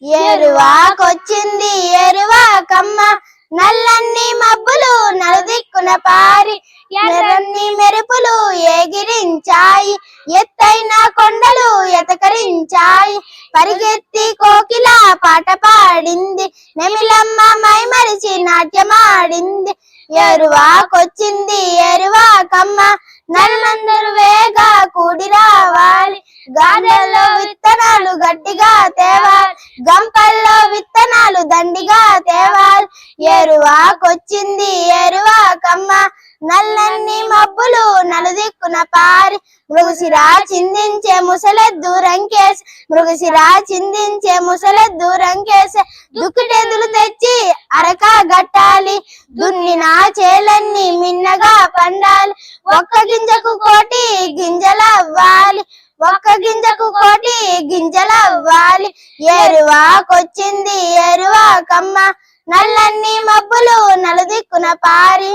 ఎరువాకొచ్చింది ఎరువాకమ్మ, నల్లన్ని మబ్బులు నలుదిక్కున పారి ఎర్రన్ని మెరుపులు ఎగిరించాయి, ఎత్తైన కొండలు ఎతకరించాయి. పరిగెత్తి కోకిల పాట పాడింది, నెమిలమ్మ మైమరిచి నాట్యమాడింది. ఎరువాకొచ్చింది ఎరువాకమ్మ, నలుమందరు వేగా కూడి రావాలి. గాదెల్లో విత్తనాలు గట్టిగా తేవాలి, గంపల్లో విత్తనాలు దండిగా తేవాలి. ఎరువాకొచ్చింది ఎరువాకమ్మ, నల్లన్ని మబ్బులు నలుదిక్కున పారి మృగశిరా చిందించే ముసలెద్దు రంకేసి, మృగశిరా చిందించే ముసలెద్దు రంకేసి. దుక్కిటెదులు తెచ్చి అరక గట్టాలి, దున్నిన చేలన్నీ మిన్నగా పండాలి. ఒక్క గింజకు కోటి గింజలవ్వాలి, ఒక్క గింజకు కోటి గింజలవ్వాలి. ఎరువాకొచ్చింది ఎరువాకమ్మ, నల్లన్ని మబ్బులు నలుదిక్కున పారి